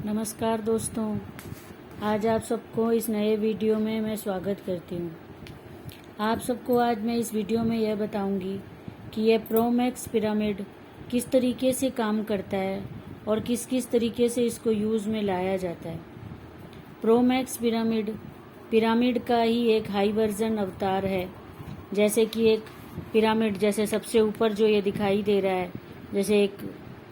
नमस्कार दोस्तों, आज आप सबको इस नए वीडियो में मैं स्वागत करती हूँ। आप सबको आज मैं इस वीडियो में यह बताऊँगी कि यह प्रोमैक्स पिरामिड किस तरीके से काम करता है और किस किस तरीके से इसको यूज़ में लाया जाता है। प्रोमैक्स पिरामिड का ही एक हाई वर्जन अवतार है। जैसे कि एक पिरामिड, जैसे सबसे ऊपर जो ये दिखाई दे रहा है, जैसे एक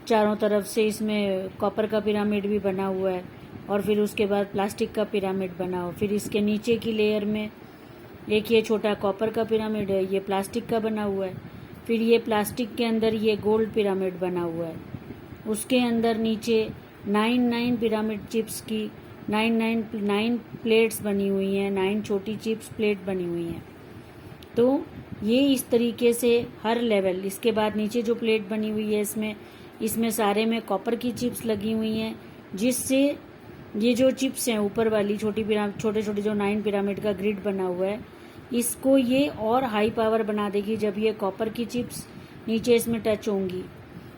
चारों तरफ से इसमें कॉपर का पिरामिड भी बना हुआ है और फिर उसके बाद प्लास्टिक का पिरामिड बना हो। फिर इसके नीचे की लेयर में एक ये छोटा कॉपर का पिरामिड है, ये प्लास्टिक का बना हुआ है। फिर ये प्लास्टिक के अंदर ये गोल्ड पिरामिड बना हुआ है। उसके अंदर नीचे 9 पिरामिड चिप्स की 9 प्लेट्स बनी हुई हैं, 9 छोटी चिप्स प्लेट बनी हुई हैं। तो ये इस तरीके से हर लेवल, इसके बाद नीचे जो प्लेट बनी हुई है इसमें सारे में कॉपर की चिप्स लगी हुई हैं, जिससे ये जो चिप्स हैं ऊपर वाली छोटे छोटे जो 9 पिरामिड का ग्रिड बना हुआ है, इसको ये और हाई पावर बना देगी जब ये कॉपर की चिप्स नीचे इसमें टच होंगी।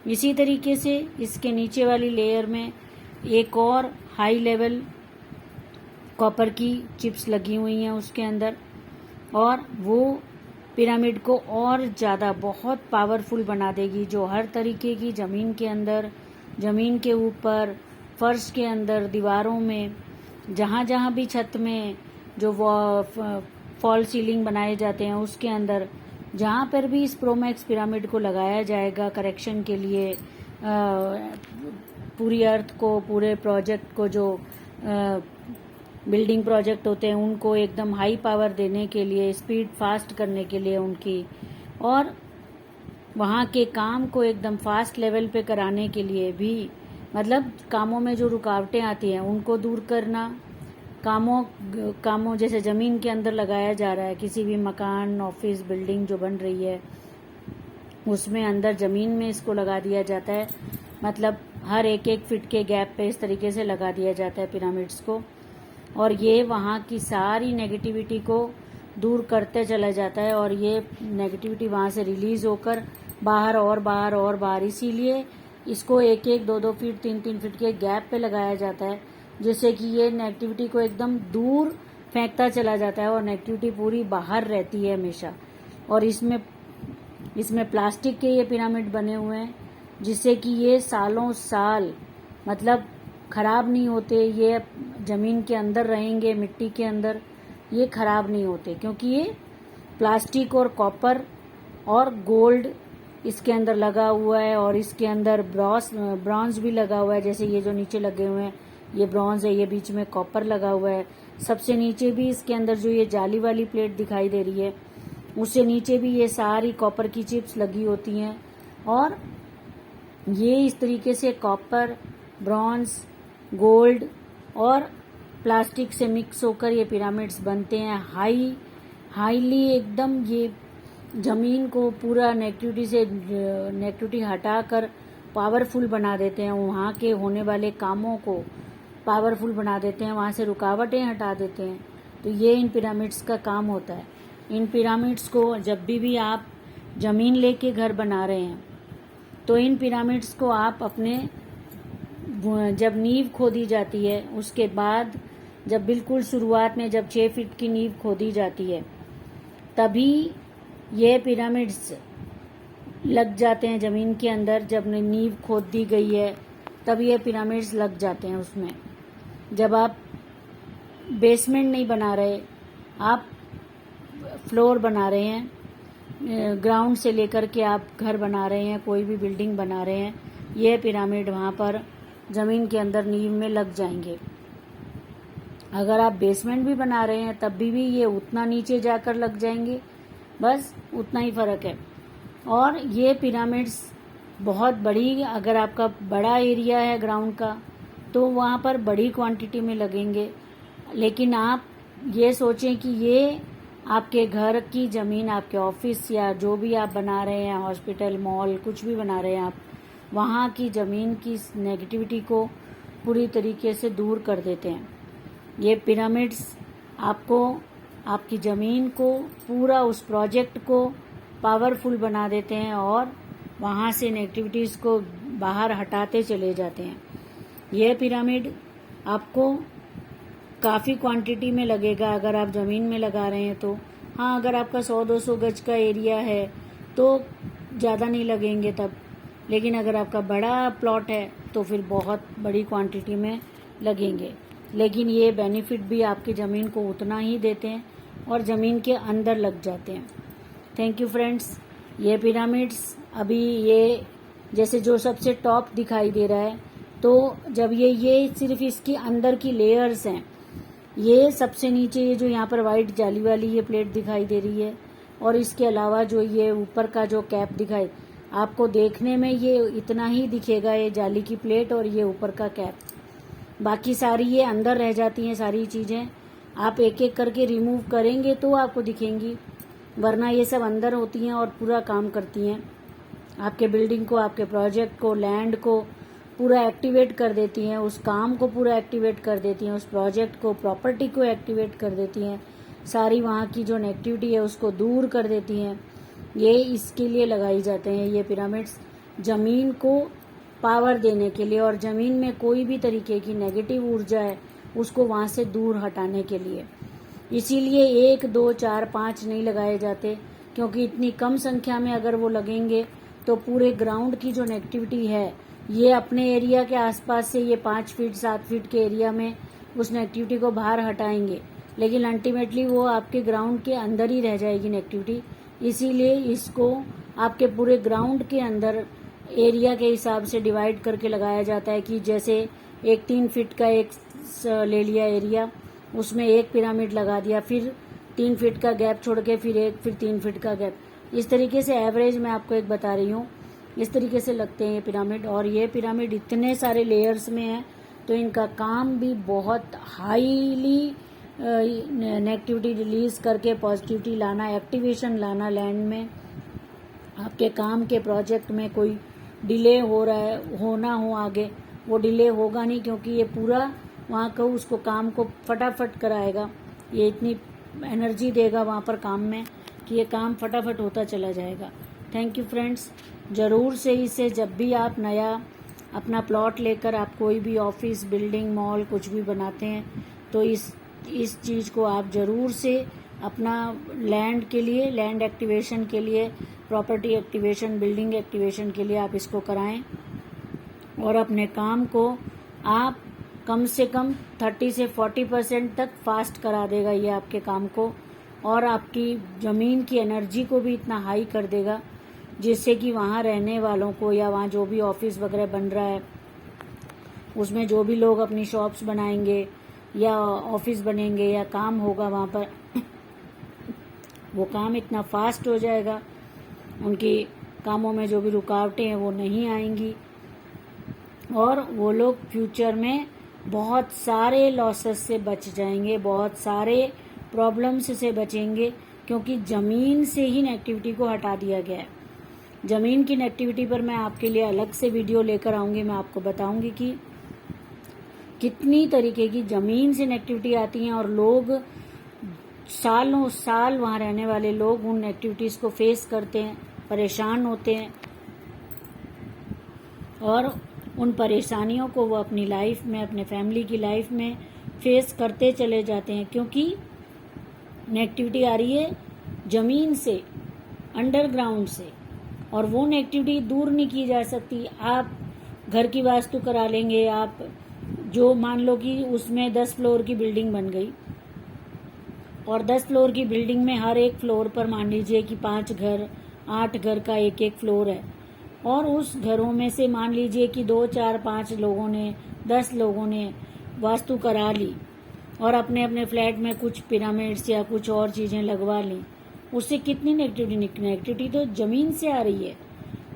इसी तरीके से इसके नीचे वाली लेयर में एक और हाई लेवल कॉपर की चिप्स लगी हुई हैं उसके अंदर, और वो पिरामिड को और ज़्यादा बहुत पावरफुल बना देगी, जो हर तरीके की ज़मीन के अंदर, ज़मीन के ऊपर, फर्श के अंदर, दीवारों में, जहाँ जहाँ भी छत में जो फॉल सीलिंग बनाए जाते हैं उसके अंदर, जहाँ पर भी इस प्रोमैक्स पिरामिड को लगाया जाएगा करेक्शन के लिए, पूरी अर्थ को, पूरे प्रोजेक्ट को, जो बिल्डिंग प्रोजेक्ट होते हैं उनको एकदम हाई पावर देने के लिए, स्पीड फास्ट करने के लिए उनकी, और वहाँ के काम को एकदम फास्ट लेवल पे कराने के लिए भी, मतलब कामों में जो रुकावटें आती हैं उनको दूर करना। कामों जैसे ज़मीन के अंदर लगाया जा रहा है, किसी भी मकान, ऑफिस, बिल्डिंग जो बन रही है उसमें अंदर ज़मीन में इसको लगा दिया जाता है। मतलब हर एक फीट के गैप पे इस तरीके से लगा दिया जाता है पिरामिड्स को, और ये वहाँ की सारी नेगेटिविटी को दूर करते चला जाता है, और ये नेगेटिविटी वहाँ से रिलीज़ होकर बाहर और बाहर और बाहर, इसीलिए इसको 2 फीट 3 फीट के गैप पे लगाया जाता है, जिससे कि ये नेगेटिविटी को एकदम दूर फेंकता चला जाता है और नेगेटिविटी पूरी बाहर रहती है हमेशा। और इसमें प्लास्टिक के ये पिरामिड बने हुए हैं, जिससे कि ये सालों साल मतलब ख़राब नहीं होते। ये ज़मीन के अंदर रहेंगे, मिट्टी के अंदर, ये ख़राब नहीं होते, क्योंकि ये प्लास्टिक और कॉपर और गोल्ड इसके अंदर लगा हुआ है, और इसके अंदर ब्रॉन्ज भी लगा हुआ है। जैसे ये जो नीचे लगे हुए हैं ये ब्रॉन्ज है, ये बीच में कॉपर लगा हुआ है। सबसे नीचे भी इसके अंदर जो ये जाली वाली प्लेट दिखाई दे रही है, उससे नीचे भी ये सारी कॉपर की चिप्स लगी होती हैं, और ये इस तरीके से कॉपर, ब्रॉन्ज, गोल्ड और प्लास्टिक से मिक्स होकर ये पिरामिड्स बनते हैं। हाईली एकदम ये ज़मीन को पूरा नेगेटिविटी हटाकर पावरफुल बना देते हैं, वहाँ के होने वाले कामों को पावरफुल बना देते हैं, वहाँ से रुकावटें हटा देते हैं। तो ये इन पिरामिड्स का काम होता है। इन पिरामिड्स को जब भी आप ज़मीन लेके घर बना रहे हैं, तो इन पिरामिड्स को आप अपने, जब नींव खोदी जाती है उसके बाद, जब बिल्कुल शुरुआत में जब 6 फीट की नींव खोदी जाती है, तभी ये पिरामिड्स लग जाते हैं ज़मीन के अंदर। जब नींव खोद दी गई है तब ये पिरामिड्स लग जाते हैं उसमें। जब आप बेसमेंट नहीं बना रहे, आप फ्लोर बना रहे हैं, ग्राउंड से लेकर के आप घर बना रहे हैं, कोई भी बिल्डिंग बना रहे हैं, ये पिरामिड वहाँ पर ज़मीन के अंदर नींव में लग जाएंगे। अगर आप बेसमेंट भी बना रहे हैं तब भी ये उतना नीचे जाकर लग जाएंगे, बस उतना ही फ़र्क है। और ये पिरामिड्स बहुत बड़ी, अगर आपका बड़ा एरिया है ग्राउंड का, तो वहाँ पर बड़ी क्वांटिटी में लगेंगे। लेकिन आप ये सोचें कि ये आपके घर की ज़मीन, आपके ऑफिस या जो भी आप बना रहे हैं, हॉस्पिटल, मॉल, कुछ भी बना रहे हैं आप, वहाँ की ज़मीन की नेगेटिविटी को पूरी तरीके से दूर कर देते हैं। ये पिरामिड्स आपको, आपकी ज़मीन को, पूरा उस प्रोजेक्ट को पावरफुल बना देते हैं, और वहाँ से नेगेटिविटीज़ को बाहर हटाते चले जाते हैं। यह पिरामिड आपको काफ़ी क्वांटिटी में लगेगा अगर आप ज़मीन में लगा रहे हैं तो। हाँ, अगर आपका 100-200 गज का एरिया है तो ज़्यादा नहीं लगेंगे तब, लेकिन अगर आपका बड़ा प्लॉट है तो फिर बहुत बड़ी क्वांटिटी में लगेंगे। लेकिन ये बेनिफिट भी आपकी ज़मीन को उतना ही देते हैं और ज़मीन के अंदर लग जाते हैं। Thank you friends. ये पिरामिड्स अभी ये जैसे जो सबसे टॉप दिखाई दे रहा है, तो जब ये सिर्फ इसकी अंदर की लेयर्स हैं, ये सबसे नीचे ये जो यहाँ पर वाइट जाली वाली ये प्लेट दिखाई दे रही है, और इसके अलावा जो ये ऊपर का जो कैप दिखाई, आपको देखने में ये इतना ही दिखेगा, ये जाली की प्लेट और ये ऊपर का कैप। बाकी सारी ये अंदर रह जाती हैं सारी चीज़ें। आप एक एक करके रिमूव करेंगे तो आपको दिखेंगी, वरना ये सब अंदर होती हैं और पूरा काम करती हैं। आपके बिल्डिंग को, आपके प्रोजेक्ट को, लैंड को पूरा एक्टिवेट कर देती हैं, उस काम को पूरा एक्टिवेट कर देती हैं, उस प्रोजेक्ट को, प्रॉपर्टी को एक्टिवेट कर देती हैं, सारी वहाँ की जो नेगेटिविटी है उसको दूर कर देती हैं। ये इसके लिए लगाई जाते हैं ये पिरामिड्स, ज़मीन को पावर देने के लिए, और ज़मीन में कोई भी तरीके की नेगेटिव ऊर्जा है उसको वहाँ से दूर हटाने के लिए। इसीलिए 1, 2, 4, 5 नहीं लगाए जाते, क्योंकि इतनी कम संख्या में अगर वो लगेंगे तो पूरे ग्राउंड की जो नेगेटिविटी है ये अपने एरिया के आसपास से ये 5 फीट 7 फीट के एरिया में उस नेगेटिविटी को बाहर हटाएंगे, लेकिन अल्टीमेटली वो आपके ग्राउंड के अंदर ही रह जाएगी नेगेटिविटी। इसीलिए इसको आपके पूरे ग्राउंड के अंदर एरिया के हिसाब से डिवाइड करके लगाया जाता है, कि जैसे एक 3 फीट का एक ले लिया एरिया, उसमें एक पिरामिड लगा दिया, फिर 3 फीट का गैप छोड़ के फिर एक, फिर 3 फीट का गैप। इस तरीके से एवरेज मैं आपको एक बता रही हूँ, इस तरीके से लगते हैं ये पिरामिड। और ये पिरामिड इतने सारे लेयर्स में है तो इनका काम भी बहुत हाईली नेगेटिविटी रिलीज करके पॉजिटिविटी लाना, एक्टिवेशन लाना लैंड में। आपके काम के प्रोजेक्ट में कोई डिले हो रहा है, होना हो आगे, वो डिले होगा नहीं, क्योंकि ये पूरा वहाँ का उसको काम को फटाफट कराएगा। ये इतनी एनर्जी देगा वहाँ पर काम में कि ये काम फटाफट होता चला जाएगा। Thank you friends. ज़रूर से इसे जब भी आप नया अपना प्लॉट लेकर आप कोई भी ऑफिस, बिल्डिंग, मॉल कुछ भी बनाते हैं तो इस चीज़ को आप ज़रूर से अपना लैंड के लिए, लैंड एक्टिवेशन के लिए, प्रॉपर्टी एक्टिवेशन, बिल्डिंग एक्टिवेशन के लिए आप इसको कराएं, और अपने काम को आप कम से कम 30 से 40% तक फास्ट करा देगा ये आपके काम को, और आपकी ज़मीन की एनर्जी को भी इतना हाई कर देगा जिससे कि वहाँ रहने वालों को, या वहाँ जो भी ऑफिस वगैरह बन रहा है उसमें जो भी लोग अपनी शॉप्स बनाएंगे या ऑफिस बनेंगे या काम होगा वहाँ पर, वो काम इतना फास्ट हो जाएगा, उनकी कामों में जो भी रुकावटें हैं वो नहीं आएंगी, और वो लोग फ्यूचर में बहुत सारे लॉसेस से बच जाएंगे, बहुत सारे प्रॉब्लम्स से बचेंगे, क्योंकि ज़मीन से ही नेगेटिविटी को हटा दिया गया है। ज़मीन की नेगेटिविटी पर मैं आपके लिए अलग से वीडियो लेकर आऊँगी, मैं आपको बताऊँगी कि कितनी तरीके की ज़मीन से नेगेटिविटी आती हैं, और लोग सालों साल वहाँ रहने वाले लोग उन नेगेटिविटीज़ को फेस करते हैं, परेशान होते हैं, और उन परेशानियों को वो अपनी लाइफ में, अपने फैमिली की लाइफ में फेस करते चले जाते हैं, क्योंकि नेगेटिविटी आ रही है ज़मीन से, अंडरग्राउंड से, और वो नेगेटिविटी दूर नहीं की जा सकती। आप घर की वास्तु करा लेंगे, आप जो मान लो कि उसमें 10 फ्लोर की बिल्डिंग बन गई, और 10 फ्लोर की बिल्डिंग में हर एक फ्लोर पर मान लीजिए कि 5 घर, 8 घर का एक एक फ्लोर है, और उस घरों में से मान लीजिए कि 2, 4, 5 लोगों ने, 10 लोगों ने वास्तु करा ली, और अपने अपने फ्लैट में कुछ पिरामिड्स या कुछ और चीज़ें लगवा ली, उससे कितनी नेगेटिविटी तो ज़मीन से आ रही है।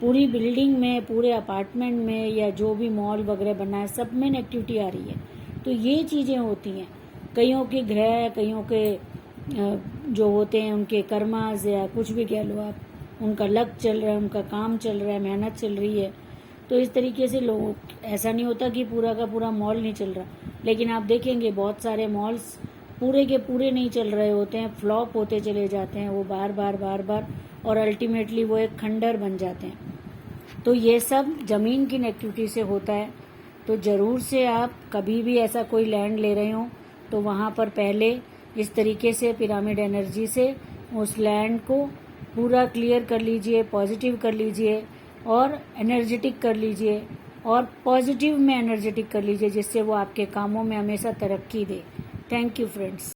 पूरी बिल्डिंग में, पूरे अपार्टमेंट में, या जो भी मॉल वगैरह बना है, सब में नेगेटिविटी आ रही है। तो ये चीज़ें होती हैं, कईयों के ग्रह, कईयों के जो होते हैं उनके कर्मास, या कुछ भी कह लो आप, उनका लक चल रहा है, उनका काम चल रहा है, मेहनत चल रही है, तो इस तरीके से लोग, ऐसा नहीं होता कि पूरा का पूरा मॉल नहीं चल रहा, लेकिन आप देखेंगे बहुत सारे मॉल्स पूरे के पूरे नहीं चल रहे होते हैं, फ्लॉप होते चले जाते हैं वो बार बार, और अल्टीमेटली वो एक खंडर बन जाते हैं। तो ये सब ज़मीन की नेगेटिविटी से होता है। तो ज़रूर से आप कभी भी ऐसा कोई लैंड ले रहे हो तो वहाँ पर पहले इस तरीके से पिरामिड एनर्जी से उस लैंड को पूरा क्लियर कर लीजिए, पॉजिटिव कर लीजिए और एनर्जेटिक कर लीजिए और पॉजिटिव में एनर्जेटिक कर लीजिए, जिससे वो आपके कामों में हमेशा तरक्की दे। Thank you friends.